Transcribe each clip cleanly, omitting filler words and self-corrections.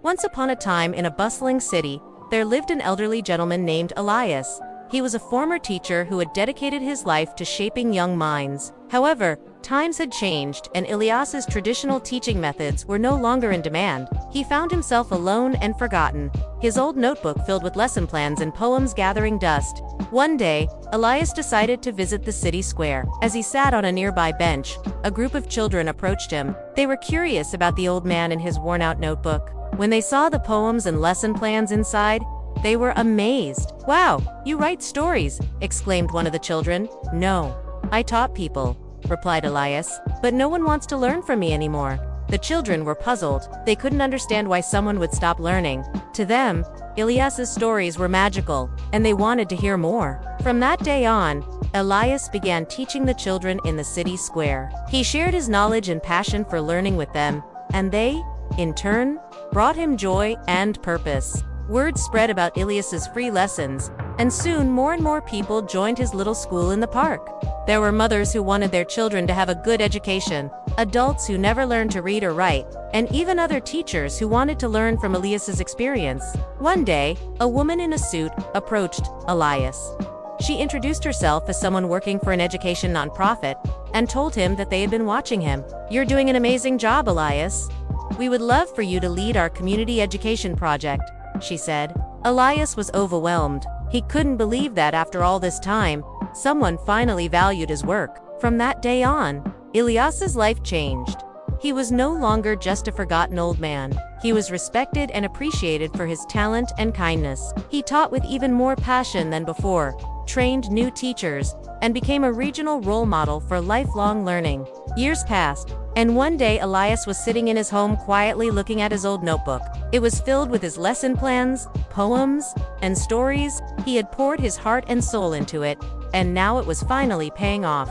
Once upon a time in a bustling city, there lived an elderly gentleman named Elias. He was a former teacher who had dedicated his life to shaping young minds. However, times had changed, and Elias's traditional teaching methods were no longer in demand. He found himself alone and forgotten, his old notebook filled with lesson plans and poems gathering dust. One day, Elias decided to visit the city square. As he sat on a nearby bench, a group of children approached him. They were curious about the old man and his worn-out notebook. When they saw the poems and lesson plans inside, they were amazed. "Wow, you write stories!" exclaimed one of the children. "No, I taught people," replied Elias, "but no one wants to learn from me anymore." The children were puzzled. They couldn't understand why someone would stop learning. To them, Elias's stories were magical, and they wanted to hear more. From that day on, Elias began teaching the children in the city square. He shared his knowledge and passion for learning with them, and they, in turn, brought him joy and purpose. Word spread about Elias's free lessons, and soon more and more people joined his little school in the park. There were mothers who wanted their children to have a good education, adults who never learned to read or write, and even other teachers who wanted to learn from Elias's experience. One day, a woman in a suit approached Elias. She introduced herself as someone working for an education nonprofit and told him that they had been watching him. "You're doing an amazing job, Elias. We would love for you to lead our community education project," she said. Elias was overwhelmed. He couldn't believe that after all this time, someone finally valued his work. From that day on, Elias's life changed. He was no longer just a forgotten old man. He was respected and appreciated for his talent and kindness. He taught with even more passion than before, trained new teachers, and became a regional role model for lifelong learning. Years passed, and one day Elias was sitting in his home quietly looking at his old notebook. It was filled with his lesson plans, poems, and stories. He had poured his heart and soul into it, and now it was finally paying off.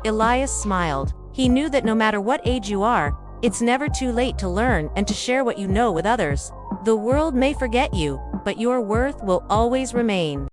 Elias smiled. He knew that no matter what age you are, it's never too late to learn and to share what you know with others. The world may forget you, but your worth will always remain.